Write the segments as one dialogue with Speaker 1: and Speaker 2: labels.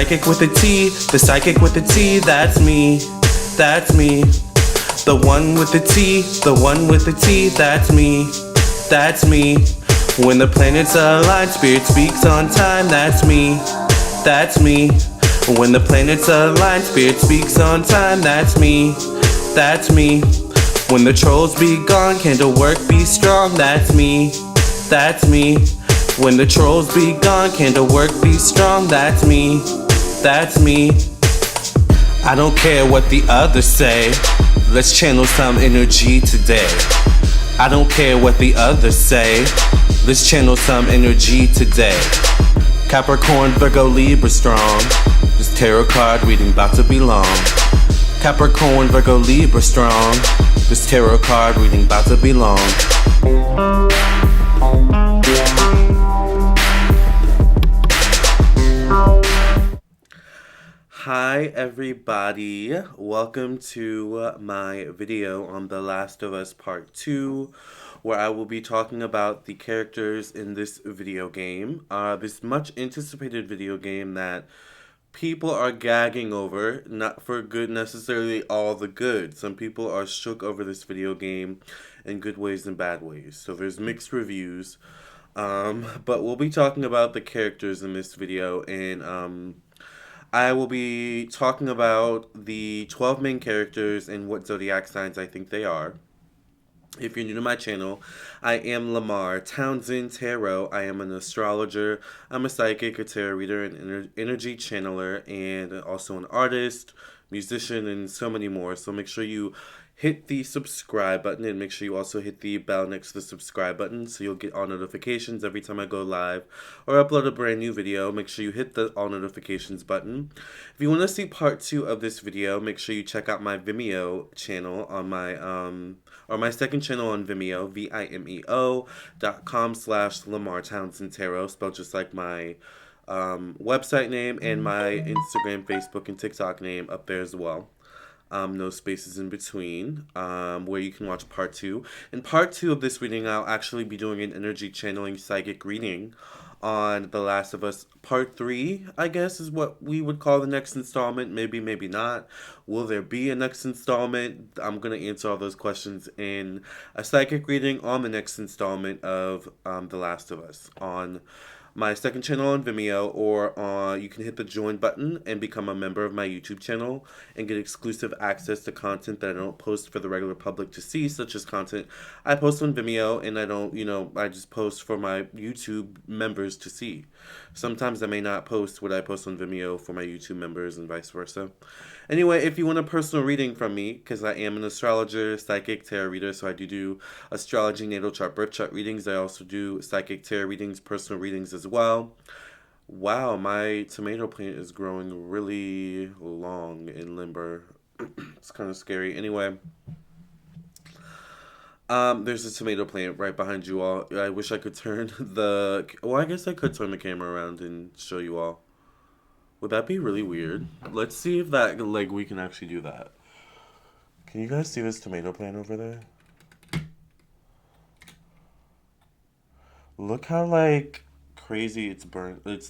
Speaker 1: psychic with a T, the psychic with a T, that's me, that's me. The one with the T, the one with the T, that's me, that's me. When the planets align, spirit speaks on time, that's me, that's me. When the planets align, spirit speaks on time, that's me, that's me. When the trolls be gone, candle work be strong, that's me, that's me. When the trolls be gone, candle work be strong, that's me, that's me. I don't care what the others say, let's channel some energy today. I don't care what the others say, let's channel some energy today. Capricorn, Virgo, Libra strong, this tarot card reading about to be long. Capricorn, Virgo, Libra strong, this tarot card reading about to be long. Hi everybody, welcome to my video on The Last of Us Part 2, where I will be talking about the characters in this video game. This much anticipated video game that people are gagging over, not for good necessarily all the good. Some people are shook over this video game in good ways and bad ways, so there's mixed reviews. But we'll be talking about the characters in this video, and I will be talking about the 12 main characters and what zodiac signs I think they are. If you're new to my channel, I am Lamarr Townsend Tarot. I am an astrologer, I'm a psychic, a tarot reader, an energy channeler, and also an artist, musician, and so many more. So make sure you hit the subscribe button, and make sure you also hit the bell next to the subscribe button so you'll get all notifications every time I go live or upload a brand new video. Make sure you hit the all notifications button. If you want to see part 2 of this video, make sure you check out my Vimeo channel on my or my second channel on Vimeo, vimeo.com/Lamarr Townsend Tarot, spelled just like my website name, and my Instagram, Facebook, and TikTok name up there as well. No spaces in between, where you can watch part 2. In part 2 of this reading, I'll actually be doing an energy channeling psychic reading on The Last of Us. Part 3, I guess, is what we would call the next installment. Maybe, maybe not. Will there be a next installment? I'm going to answer all those questions in a psychic reading on the next installment of The Last of Us on my second channel on Vimeo, or you can hit the join button and become a member of my YouTube channel and get exclusive access to content that I don't post for the regular public to see, such as content I post on Vimeo, and I don't, I just post for my YouTube members to see. Sometimes I may not post what I post on Vimeo for my YouTube members and vice versa. Anyway, if you want a personal reading from me, because I am an astrologer, psychic, tarot reader, so I do astrology, natal chart, birth chart readings. I also do psychic, tarot readings, personal readings as well. Wow, my tomato plant is growing really long and limber. It's kind of scary. Anyway, there's a tomato plant right behind you all. I wish I could turn I guess I could turn the camera around and show you all. Would that be really weird? Let's see if we can actually do that. Can you guys see this tomato plant over there? Look how, crazy it's growing. And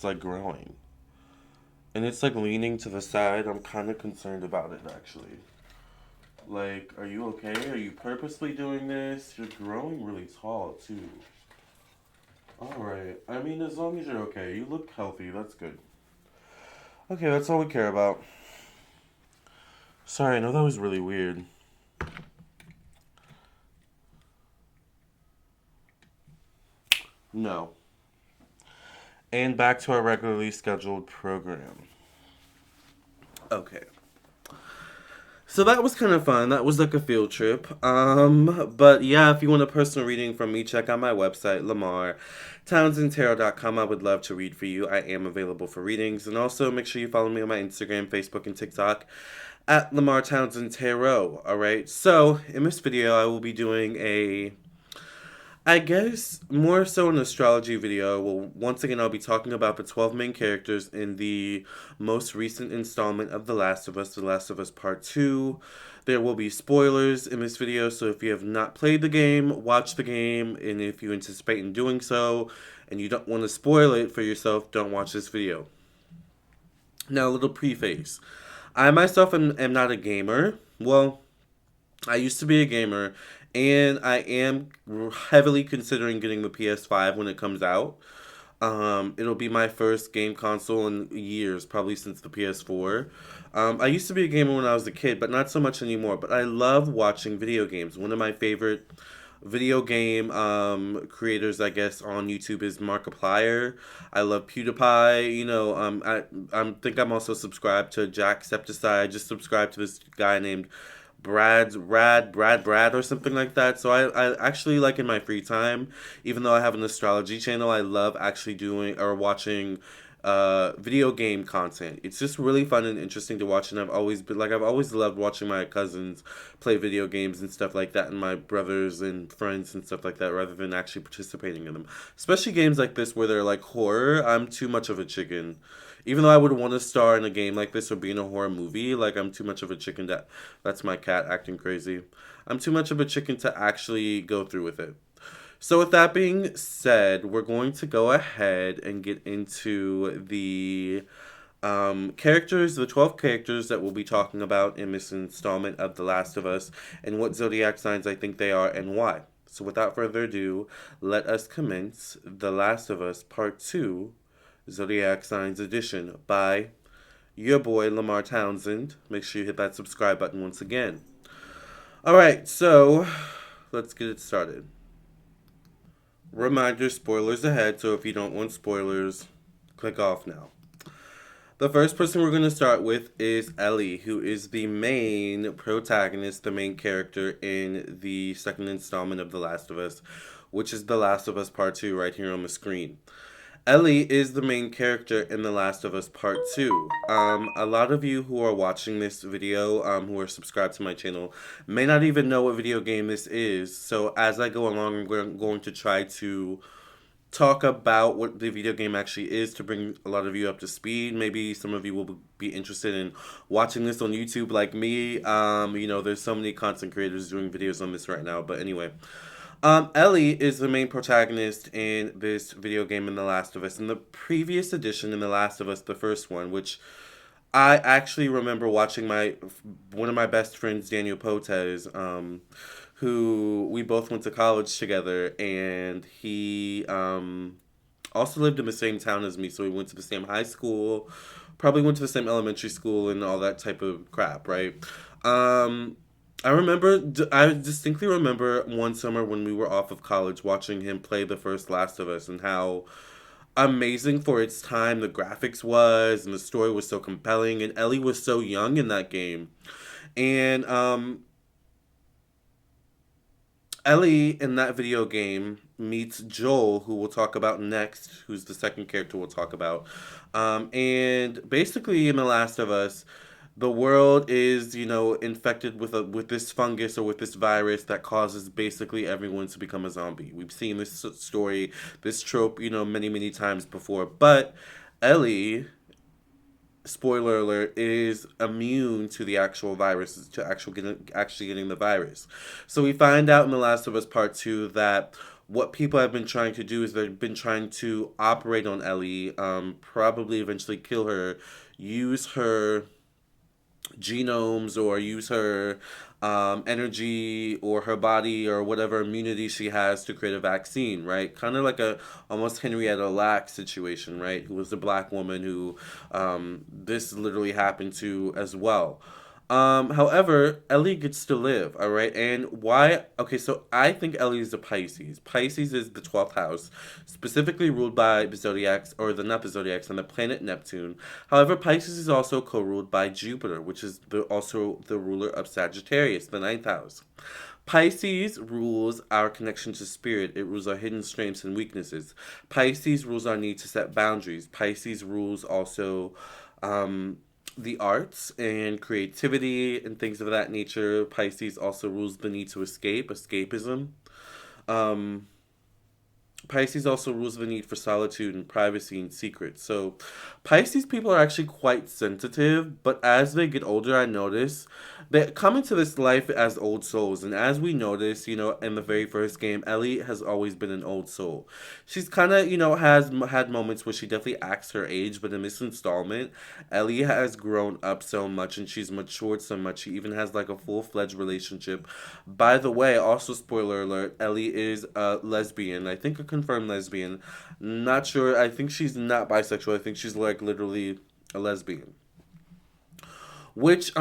Speaker 1: it's, leaning to the side. I'm kind of concerned about it, actually. Are you okay? Are you purposely doing this? You're growing really tall, too. Alright. I mean, as long as you're okay. You look healthy. That's good. Okay, that's all we care about. Sorry, I know that was really weird. No. And back to our regularly scheduled program. Okay. So that was kind of fun. That was like a field trip. But yeah, if you want a personal reading from me, check out my website, LamarrTownsendTarot.com. I would love to read for you. I am available for readings. And also make sure you follow me on my Instagram, Facebook, and TikTok at Lamarr Townsend Tarot. Alright, so in this video, I will be doing I guess more so an astrology video. Well, once again, I'll be talking about the 12 main characters in the most recent installment of The Last of Us, The Last of Us Part 2. There will be spoilers in this video, so if you have not played the game, watch the game, and if you anticipate in doing so, and you don't want to spoil it for yourself, don't watch this video. Now, a little preface. I myself am not a gamer. Well, I used to be a gamer, and I am heavily considering getting the PS5 when it comes out. It'll be my first game console in years, probably since the PS4. I used to be a gamer when I was a kid, but not so much anymore. But I love watching video games. One of my favorite video game creators, I guess, on YouTube is Markiplier. I love PewDiePie. I think I'm also subscribed to Jacksepticeye. I just subscribed to this guy named Brad or something like that. So I actually like in my free time, even though I have an astrology channel, I love actually doing or watching video game content. It's just really fun and interesting to watch, and I've always loved watching my cousins play video games and stuff like that, and my brothers and friends and stuff like that, rather than actually participating in them. Especially games like this where they're like horror. I'm too much of a chicken. Even though I would want to star in a game like this or be in a horror movie, like I'm too much of a chicken to. That's my cat acting crazy. I'm too much of a chicken to actually go through with it. So, with that being said, we're going to go ahead and get into the characters, the 12 characters that we'll be talking about in this installment of The Last of Us, and what zodiac signs I think they are and why. So, without further ado, let us commence The Last of Us Part 2 Zodiac Signs Edition by your boy Lamarr Townsend. Make sure you hit that subscribe button once again. Alright, so let's get it started. Reminder, spoilers ahead, so if you don't want spoilers, click off now. The first person we're going to start with is Ellie, who is the main protagonist, the main character in the second installment of The Last of Us, which is The Last of Us Part 2 right here on the screen. Ellie is the main character in The Last of Us Part 2. A lot of you who are watching this video, who are subscribed to my channel, may not even know what video game this is. So as I go along, I'm going to try to talk about what the video game actually is to bring a lot of you up to speed. Maybe some of you will be interested in watching this on YouTube like me. There's so many content creators doing videos on this right now. But anyway, Ellie is the main protagonist in this video game in The Last of Us. In the previous edition in The Last of Us, the first one, which I actually remember watching one of my best friends, Daniel Potes, who we both went to college together, and he also lived in the same town as me, so we went to the same high school, probably went to the same elementary school, and all that type of crap, right? Um, I distinctly remember one summer when we were off of college watching him play the first Last of Us and how amazing for its time the graphics was and the story was so compelling and Ellie was so young in that game. And Ellie in that video game meets Joel, who we'll talk about next, who's the second character we'll talk about. And basically, in The Last of Us, the world is, infected with this fungus or with this virus that causes basically everyone to become a zombie. We've seen this story, this trope, many, many times before. But Ellie, spoiler alert, is immune to the actual virus, to actually getting the virus. So we find out in The Last of Us Part 2 that what people have been trying to do is they've been trying to operate on Ellie, probably eventually kill her, use her genomes or use her energy or her body or whatever immunity she has to create a vaccine, right? Kind of like a almost Henrietta Lack situation, right? Who was the black woman who this literally happened to as well. However, Ellie gets to live, all right? And why? Okay, so I think Ellie is a Pisces. Pisces is the 12th house, specifically ruled by the Zodiacs, or not the Zodiacs, and the planet Neptune. However, Pisces is also co-ruled by Jupiter, which is also the ruler of Sagittarius, the ninth house. Pisces rules our connection to spirit. It rules our hidden strengths and weaknesses. Pisces rules our need to set boundaries. Pisces rules also the arts and creativity and things of that nature. Pisces also rules the need to escape, escapism. Um, Pisces also rules the need for solitude and privacy and secrets. So, Pisces people are actually quite sensitive, but as they get older, I notice they come into this life as old souls. And as we notice, in the very first game, Ellie has always been an old soul. She's kind of, has had moments where she definitely acts her age, but in this installment, Ellie has grown up so much and she's matured so much. She even has like a full fledged relationship. By the way, also spoiler alert, Ellie is a lesbian. I think a confirmed lesbian. Not sure. I think she's not bisexual. I think she's like literally a lesbian. Which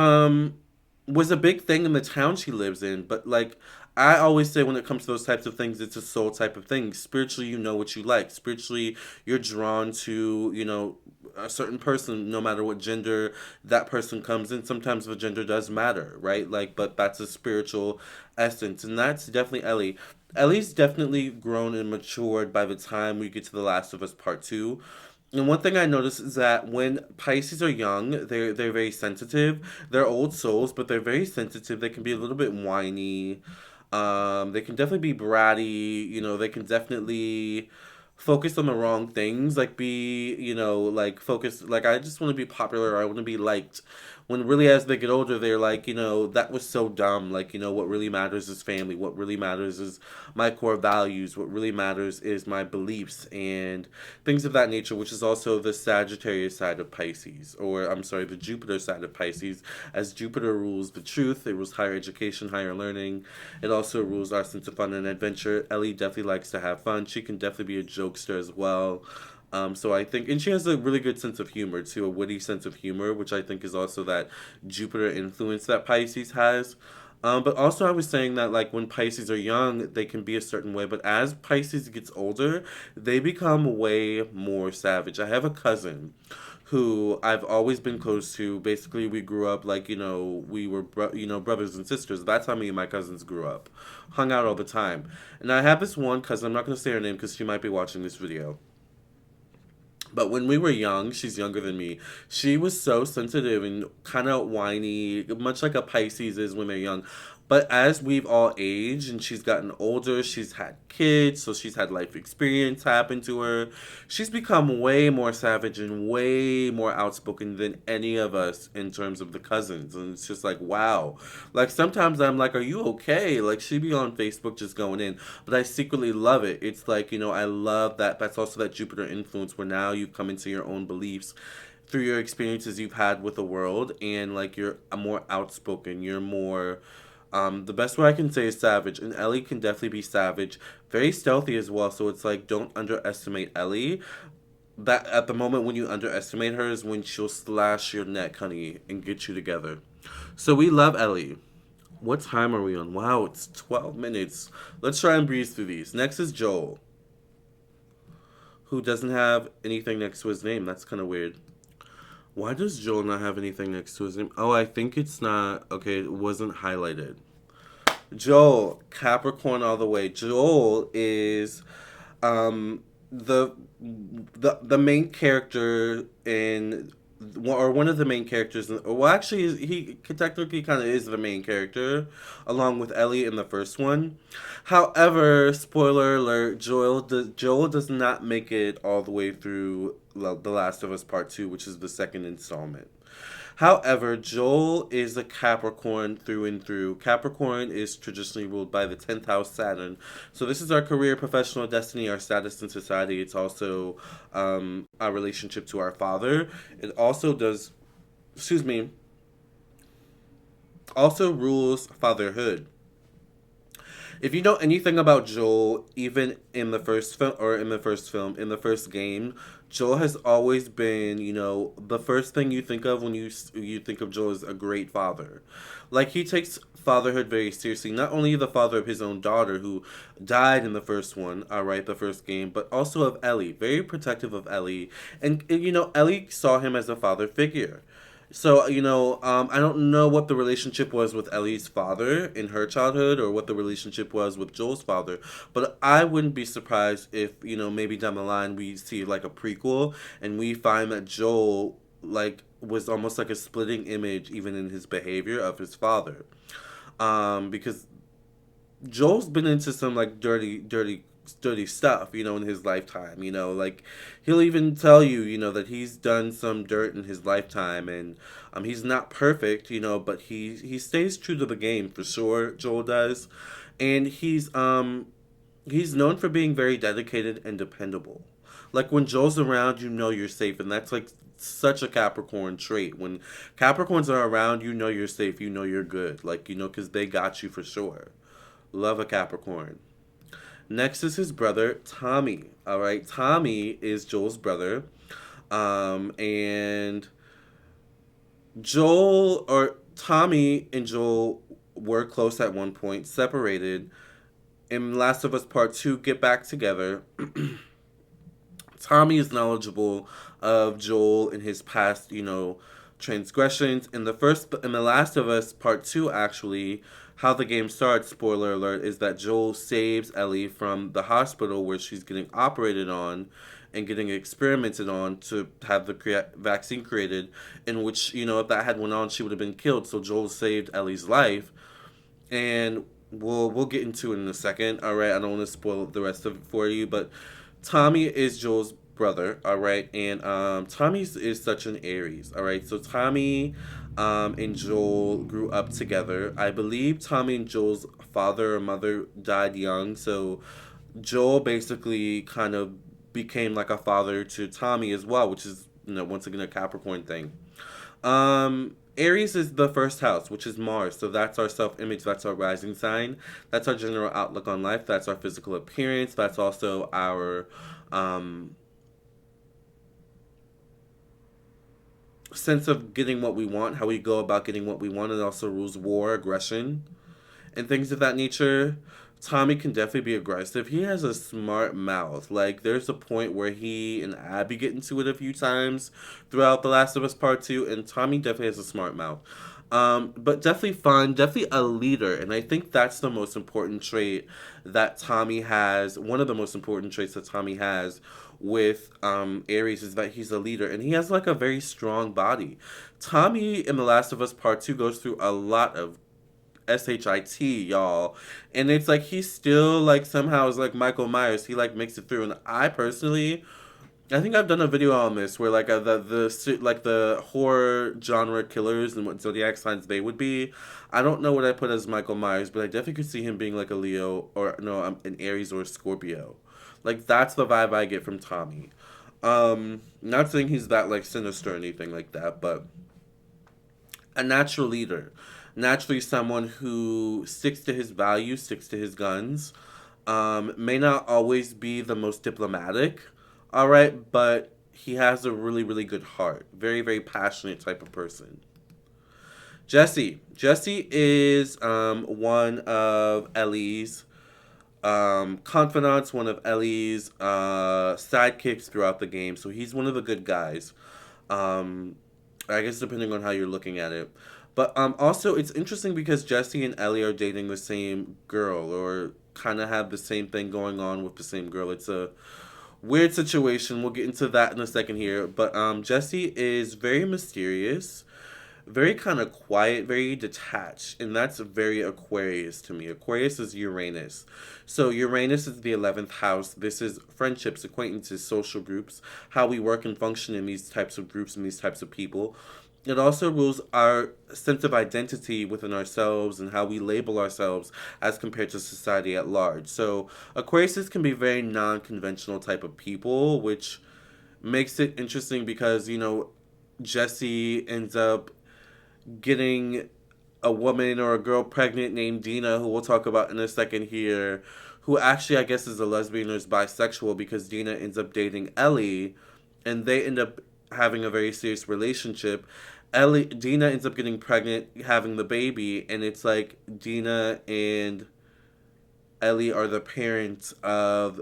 Speaker 1: was a big thing in the town she lives in, but like I always say when it comes to those types of things, it's a soul type of thing. Spiritually, you know what you like. Spiritually, you're drawn to, a certain person, no matter what gender that person comes in. Sometimes the gender does matter, right? Like, but that's a spiritual essence. And that's definitely Ellie. Ellie's definitely grown and matured by the time we get to The Last of Us Part 2. And one thing I noticed is that when Pisces are young, they're very sensitive. They're old souls, but they're very sensitive. They can be a little bit whiny. They can definitely be bratty. They can definitely focus on the wrong things. Like be, like focus. Like I just want to be popular. Or I want to be liked. When really, as they get older, they're like, that was so dumb. Like, what really matters is family. What really matters is my core values. What really matters is my beliefs and things of that nature, which is also the Sagittarius side of Pisces, or I'm sorry, the Jupiter side of Pisces, as Jupiter rules the truth, it rules higher education, higher learning. It also rules our sense of fun and adventure. Ellie definitely likes to have fun. She can definitely be a jokester as well. So I think, and she has a really good sense of humor too, a witty sense of humor, which I think is also that Jupiter influence that Pisces has. But also, I was saying that like when Pisces are young, they can be a certain way, but as Pisces gets older, they become way more savage. I have a cousin who I've always been close to. Basically, we grew up like we were brothers and sisters. That's how me and my cousins grew up, hung out all the time. And I have this one cousin. I'm not gonna say her name because she might be watching this video. But when we were young, she's younger than me. She was so sensitive and kind of whiny, much like a Pisces is when they're young. But as we've all aged and she's gotten older, she's had kids, so she's had life experience happen to her. She's become way more savage and way more outspoken than any of us in terms of the cousins. And it's just like, wow. Like sometimes I'm like, are you okay? Like she be on Facebook just going in. But I secretly love it. It's like, I love that. That's also that Jupiter influence where now you come into your own beliefs through your experiences you've had with the world, and like you're more outspoken, you're more the best way I can say is savage, and Ellie can definitely be savage, very stealthy as well. So it's like don't underestimate Ellie. That at the moment when you underestimate her is when she'll slash your neck, honey, and get you together. So we love Ellie. What time are we on? Wow, it's 12 minutes. Let's try and breeze through these. Next is Joel, who doesn't have anything next to his name. That's kind of weird. Why does Joel not have anything next to his name? Oh, I think it's not. Okay, it wasn't highlighted. Joel, Capricorn all the way. Joel is the main character in, or one of the main characters in, well actually he technically kind of is the main character along with Ellie in the first one. However, spoiler alert, Joel does not make it all the way through The Last of Us Part 2, which is the second installment. However, Joel is a Capricorn through and through. Capricorn is traditionally ruled by the 10th house Saturn. So this is our career, professional destiny, our status in society. It's also our relationship to our father. It also does, excuse me, also rules fatherhood. If you know anything about Joel, even in the first film or in the first game, Joel has always been, the first thing you think of when you think of Joel is a great father. Like he takes fatherhood very seriously. Not only the father of his own daughter who died in the first one, all right, the first game, but also of Ellie. Very protective of Ellie, and Ellie saw him as a father figure. So, I don't know what the relationship was with Ellie's father in her childhood or what the relationship was with Joel's father, but I wouldn't be surprised if, maybe down the line we see like a prequel and we find that Joel, like, was almost like a splitting image even in his behavior of his father. Because Joel's been into some like dirty dirty stuff, in his lifetime. Like he'll even tell you, that he's done some dirt in his lifetime, and he's not perfect, but he stays true to the game for sure. Joel does, and he's known for being very dedicated and dependable. Like when Joel's around, you're safe, and that's like such a Capricorn trait. When Capricorns are around, you're safe, you're good, like because they got you for sure. Love a Capricorn. Next is his brother Tommy. All right, Tommy is Joel's brother, and Joel or Tommy and Joel were close at one point, separated. In Last of Us Part Two, get back together. Tommy is knowledgeable of Joel and his past, transgressions. In the Last of Us Part Two, actually, how the game starts, spoiler alert, is that Joel saves Ellie from the hospital where she's getting operated on and getting experimented on to have the vaccine created, in which, if that had went on, she would have been killed. So Joel saved Ellie's life, and we'll get into it in a second. All right, I don't want to spoil the rest of it for you, but Tommy is Joel's brother. All right, and Tommy is such an Aries. All right, so Tommy and Joel grew up together. I believe Tommy and Joel's father or mother died young, so Joel basically kind of became like a father to Tommy as well, which is once again a Capricorn thing. Aries is the first house, which is Mars. So that's our self image, that's our rising sign, that's our general outlook on life, that's our physical appearance, that's also our sense of getting what we want, how we go about getting what we want. It also rules war, aggression, and things of that nature. Tommy can definitely be aggressive. He has a smart mouth. Like, there's a point where he and Abby get into it a few times throughout The Last of Us Part 2, and Tommy definitely has a smart mouth. But definitely fun, definitely a leader, and I think that's the most important trait that Tommy has. One of the most important traits that Tommy has with Aries is that he's a leader, and he has like a very strong body. Tommy in The Last of Us Part 2 goes through a lot of shit, y'all, and it's like he still like somehow is like Michael Myers. He like makes it through, and I think I've done a video on this where like the horror genre killers and what zodiac signs they would be. I don't know what I put as Michael Myers, but I definitely could see him being like a Leo, or no, an Aries or a Scorpio. Like that's the vibe I get from Tommy. Not saying he's that like sinister or anything like that, but a natural leader. Naturally someone who sticks to his values, sticks to his guns. May not always be the most diplomatic, all right, but he has a really, really good heart. Very, very passionate type of person. Jesse. Jesse is one of Ellie's confidants, one of Ellie's sidekicks throughout the game. So he's one of the good guys. I guess depending on how you're looking at it. But also, it's interesting because Jesse and Ellie are dating the same girl, or kind of have the same thing going on with the same girl. It's a weird situation. We'll get into that in a second here. But Jesse is very mysterious, very kind of quiet, very detached, and that's very Aquarius to me. Aquarius is Uranus. So Uranus is the 11th house. This is friendships, acquaintances, social groups, how we work and function in these types of groups and these types of people. It also rules our sense of identity within ourselves and how we label ourselves as compared to society at large. So Aquariuses can be very non-conventional type of people, which makes it interesting because, Jesse ends up getting a woman or a girl pregnant named Dina, who we'll talk about in a second here, who actually I guess is a lesbian or is bisexual, because Dina ends up dating Ellie, and they end up having a very serious relationship. Dina ends up getting pregnant, having the baby, and it's like Dina and Ellie are the parents of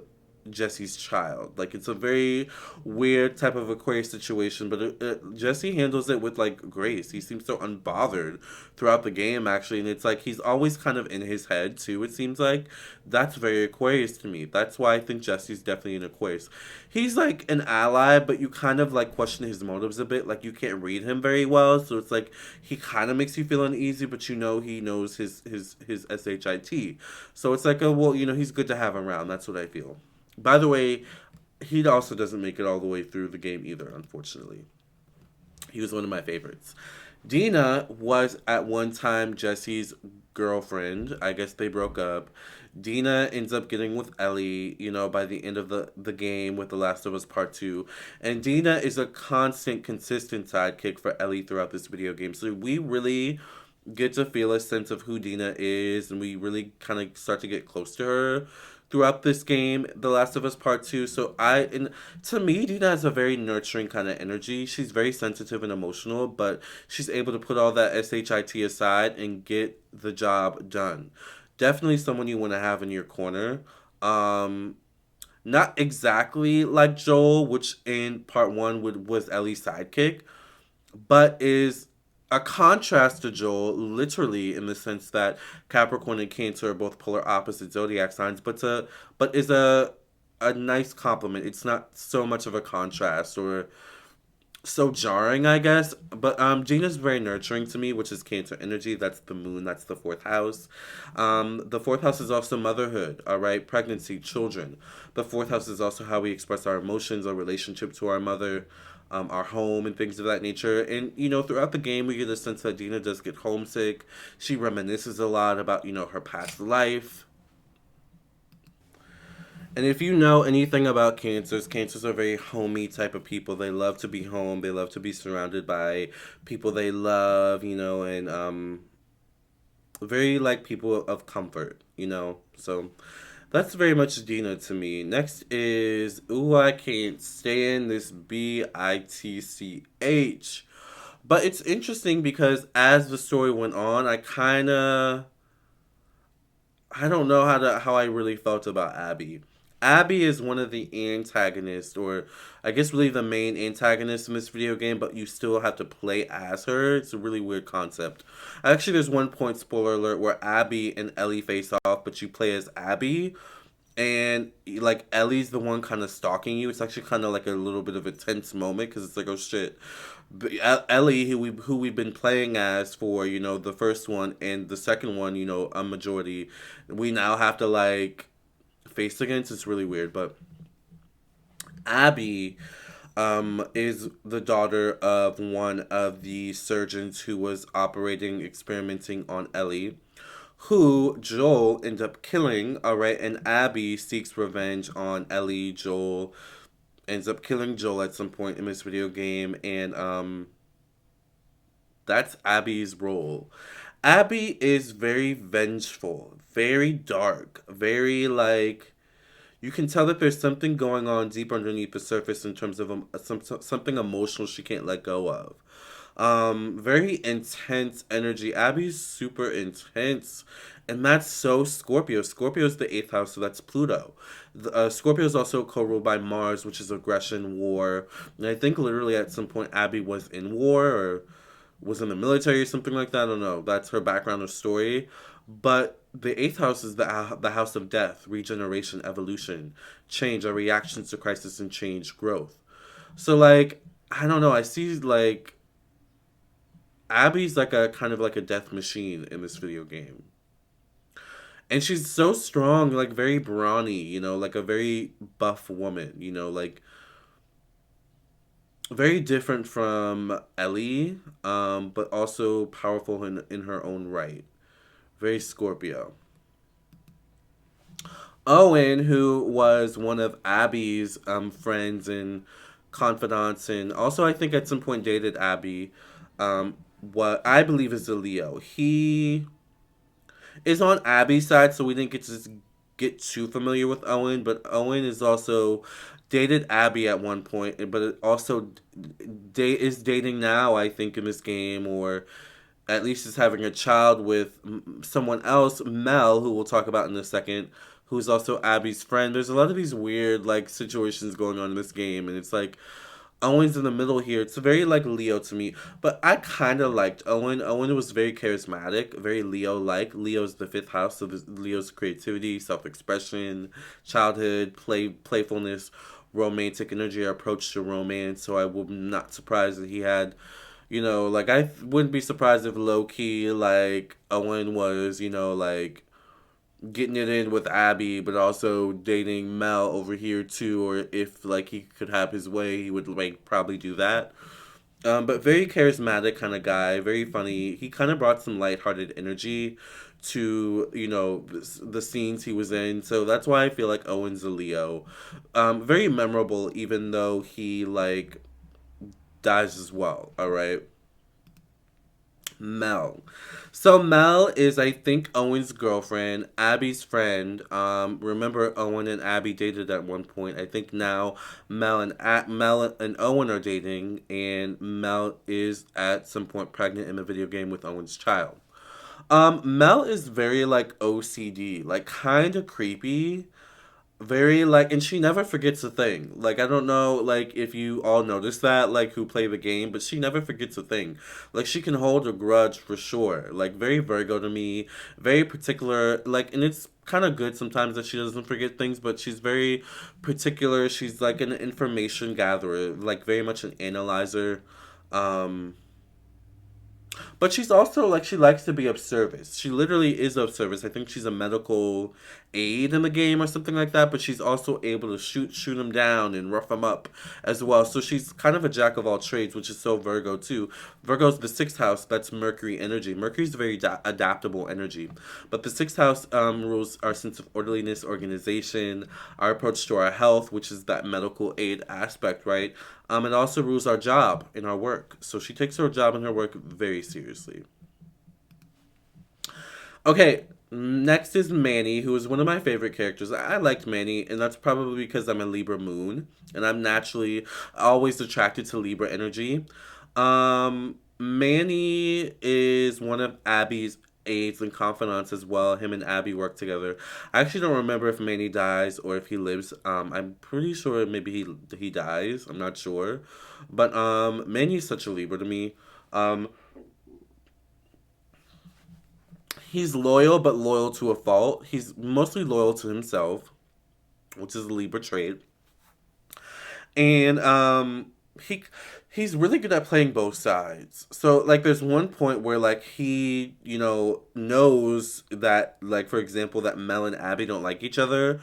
Speaker 1: Jesse's child. Like, it's a very weird type of Aquarius situation, but Jesse handles it with like grace. He seems so unbothered throughout the game, actually, and it's like he's always kind of in his head too. It seems like that's very Aquarius to me. That's why I think Jesse's definitely an Aquarius. He's like an ally, but you kind of like question his motives a bit. Like, you can't read him very well, so it's like he kind of makes you feel uneasy, but you know he knows his shit. So it's like, well, he's good to have around. That's what I feel. By the way, he also doesn't make it all the way through the game either, unfortunately. He was one of my favorites. Dina was at one time Jesse's girlfriend. I guess they broke up. Dina ends up getting with Ellie, by the end of the game with The Last of Us Part 2. And Dina is a constant, consistent sidekick for Ellie throughout this video game. So we really get to feel a sense of who Dina is, and we really kind of start to get close to her throughout this game, The Last of Us Part 2. So and to me, Dina has a very nurturing kind of energy. She's very sensitive and emotional, but she's able to put all that shit aside and get the job done. Definitely someone you want to have in your corner. Not exactly like Joel, which in part one was Ellie's sidekick, but is a contrast to Joel, literally in the sense that Capricorn and Cancer are both polar opposite zodiac signs, but is a nice compliment. It's not so much of a contrast or so jarring, I guess. But Gina's very nurturing to me, which is Cancer energy. That's the moon. That's the fourth house. The fourth house is also motherhood. All right, pregnancy, children. The fourth house is also how we express our emotions, our relationship to our mother, our home, and things of that nature. And throughout the game, we get a sense that Dina does get homesick. She reminisces a lot about her past life. And if you know anything about Cancers are very homey type of people. They love to be home. They love to be surrounded by people they love, and very like people of comfort. So that's very much Dina to me. Next is, ooh, I can't stand this Bitch. But it's interesting because as the story went on, I don't know how I really felt about Abby. Abby is one of the antagonists, or I guess really the main antagonist in this video game, but you still have to play as her. It's a really weird concept. Actually, there's one point, spoiler alert, where Abby and Ellie face off, but you play as Abby, and like Ellie's the one kind of stalking you. It's actually kind of like a little bit of a tense moment because it's like, oh shit. But Ellie, who we've been playing as for the first one and the second one, a majority, we now have to like face against. It's really weird, but Abby is the daughter of one of the surgeons who was experimenting on Ellie, who Joel ended up killing, alright, and Abby seeks revenge on Ellie. Joel ends up killing Joel at some point in this video game, and that's Abby's role. Abby is very vengeful, very dark, very like, you can tell that there's something going on deep underneath the surface in terms of something emotional she can't let go of. Very intense energy. Abby's super intense, and that's so Scorpio. Scorpio's the eighth house, so that's Pluto. Scorpio is also co-ruled by Mars, which is aggression, war. And I think literally at some point Abby was in war or was in the military or something like that. I don't know. That's her background or story. But the eighth house is the house of death, regeneration, evolution, change, our reactions to crisis and change, growth. So like, I don't know. I see like Abby's like a kind of like a death machine in this video game. And she's so strong, like very brawny, like a very buff woman, like very different from Ellie, but also powerful in her own right. Very Scorpio. Owen, who was one of Abby's friends and confidants, and also I think at some point dated Abby, what I believe is a Leo. He is on Abby's side, so we didn't get too familiar with Owen, but Owen is also dated Abby at one point, but it also is dating now, I think, in this game, or at least is having a child with someone else, Mel, who we'll talk about in a second, who's also Abby's friend. There's a lot of these weird like situations going on in this game, and it's like Owen's in the middle here. It's very like Leo to me, but I kind of liked Owen. Owen was very charismatic, very Leo like. Leo's the fifth house, so Leo's creativity, self expression, childhood, playfulness, romantic energy, approach to romance. So I would not surprised that he had, like I wouldn't be surprised if low key like Owen was, like getting it in with Abby, but also dating Mel over here too. Or if like he could have his way, he would like probably do that. But very charismatic kind of guy, very funny. He kind of brought some lighthearted energy to the scenes he was in. So that's why I feel like Owen's a Leo. Very memorable, even though he like dies as well. All right. Mel. So Mel is, I think, Owen's girlfriend, Abby's friend. Remember Owen and Abby dated at one point. I think now Mel and Owen are dating, and Mel is at some point pregnant in the video game with Owen's child. Mel is very like OCD, like kind of creepy, very like, and she never forgets a thing. Like I don't know like if you all notice that, like who play the game, but she never forgets a thing. Like she can hold a grudge for sure. Like very Virgo to me, very particular. Like, and it's kind of good sometimes that she doesn't forget things, but she's very particular. She's like an information gatherer, like very much an analyzer. um but she's also like, she likes to be of service. She literally is of service. I think she's a medical aid in the game or something like that. But she's also able to shoot him down and rough him up as well. So she's kind of a jack of all trades, which is so Virgo too. Virgo's the sixth house. That's Mercury energy. Mercury's very adaptable energy, but the sixth house rules our sense of orderliness, organization, our approach to our health, which is that medical aid aspect, right? It also rules our job and our work. So she takes her job and her work very seriously. Okay, next is Manny, who is one of my favorite characters. I liked Manny, and that's probably because I'm a Libra moon, and I'm naturally always attracted to Libra energy. Manny is one of Abby's aides and confidants as well. Him and Abby work together. I actually don't remember if Manny dies or if he lives. I'm pretty sure maybe he dies. I'm not sure, but Manny's such a Libra to me. Um, he's loyal, but loyal to a fault. He's mostly loyal to himself, which is a Libra trait. And he he's really good at playing both sides. So like there's one point where like he, knows that, like for example, that Mel and Abby don't like each other,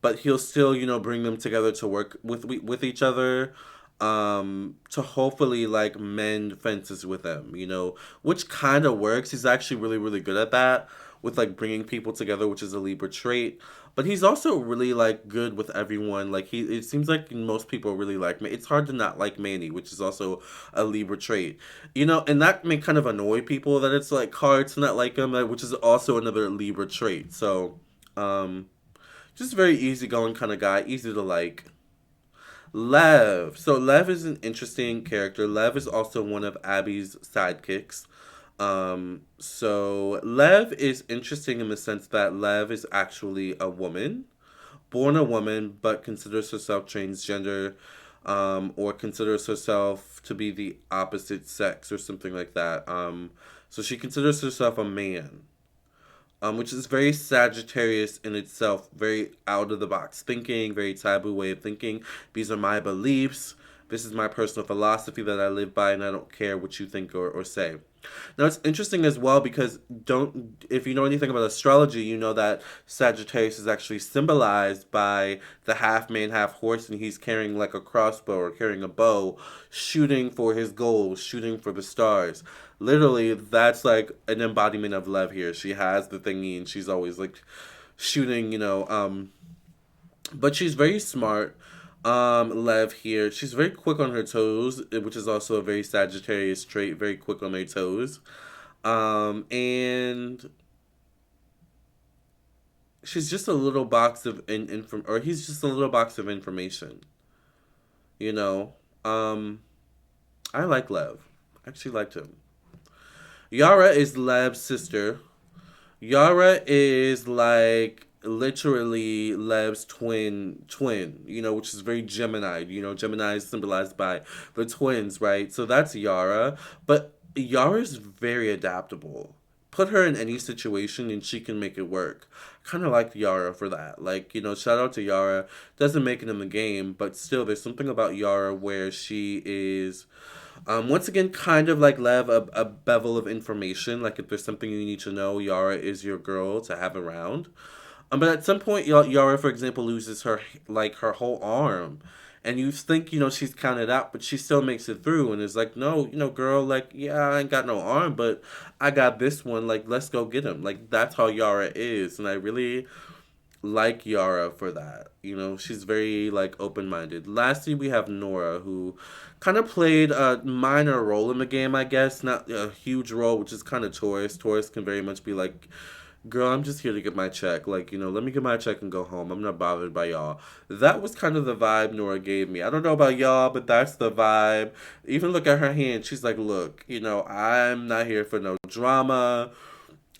Speaker 1: but he'll still, bring them together to work with each other, to hopefully like mend fences with them, which kind of works. He's actually really really good at that, with like bringing people together, which is a Libra trait. But he's also really like good with everyone. Like it seems like most people really like me. It's hard to not like Manny, which is also a Libra trait, and that may kind of annoy people that it's like hard to not like him, which is also another Libra trait. So, um, just very easygoing kind of guy, easy to like. Lev. So Lev is an interesting character. Lev is also one of Abby's sidekicks. So Lev is interesting in the sense that Lev is actually a woman, born a woman, but considers herself transgender, or considers herself to be the opposite sex or something like that. So she considers herself a man, which is very Sagittarius in itself, very out of the box thinking, very taboo way of thinking. These are my beliefs. This is my personal philosophy that I live by, and I don't care what you think or say. Now it's interesting as well because don't if you know anything about astrology, you know that Sagittarius is actually symbolized by the half man, half horse, and he's carrying like a crossbow or carrying a bow, shooting for his goals, shooting for the stars. Literally, that's like an embodiment of love here. She has the thingy and she's always like shooting, but she's very smart. Lev here. She's very quick on her toes, which is also a very Sagittarius trait, very quick on their toes. And she's just a little box of or he's just a little box of information. You know. I like Lev. I actually liked him. Yara is Lev's sister. Yara is like literally Lev's twin, which is very Gemini. Gemini is symbolized by the twins, right? So that's Yara. But Yara's very adaptable. Put her in any situation and she can make it work. Kind of like Yara for that. Like, shout out to Yara. Doesn't make it in the game, but still, there's something about Yara where she is, once again, kind of like Lev, a bevel of information. Like, if there's something you need to know, Yara is your girl to have around. But at some point, Yara, for example, loses her whole arm, and you think she's counted out, but she still makes it through, and is like, no, girl, like, yeah, I ain't got no arm, but I got this one. Like, let's go get him. Like, that's how Yara is, and I really like Yara for that. She's very like open minded. Lastly, we have Nora, who kind of played a minor role in the game, I guess, not a huge role, which is kind of Taurus. Taurus can very much be like, girl, I'm just here to get my check. Like, let me get my check and go home. I'm not bothered by y'all. That was kind of the vibe Nora gave me. I don't know about y'all, but that's the vibe. Even look at her hand. She's like, look, I'm not here for no drama.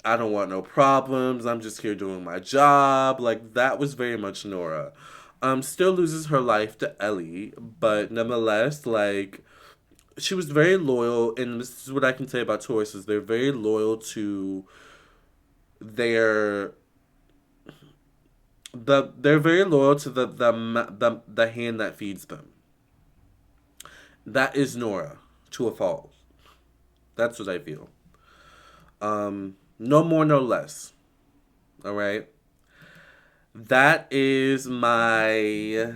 Speaker 1: I don't want no problems. I'm just here doing my job. Like, that was very much Nora. Still loses her life to Ellie, but nonetheless, like, she was very loyal, and this is what I can say about Taurus, is they're very loyal to their they're very loyal to the hand that feeds them. That is Nora to a fault. That's what I feel. No more, no less. All right. That is my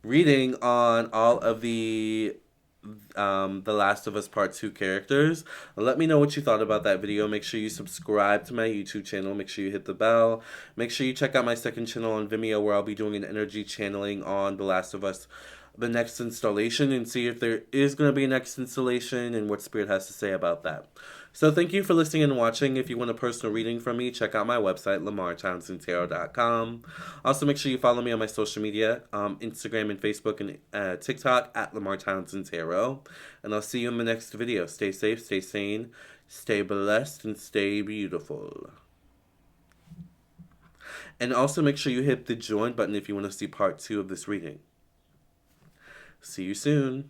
Speaker 1: reading on all of the Last of Us Part 2 characters. Let me know what you thought about that video. Make sure you subscribe to my YouTube channel. Make sure you hit the bell. Make sure you check out my second channel on Vimeo, where I'll be doing an energy channeling on The Last of Us, the next installation, and see if there is going to be a next installation and what Spirit has to say about that. So thank you for listening and watching. If you want a personal reading from me, check out my website, LamarrTownsendTarot.com. Also, make sure you follow me on my social media, Instagram and Facebook and TikTok at Lamarr Townsend Tarot. And I'll see you in the next video. Stay safe, stay sane, stay blessed, and stay beautiful. And also make sure you hit the join button if you want to see part 2 of this reading. See you soon.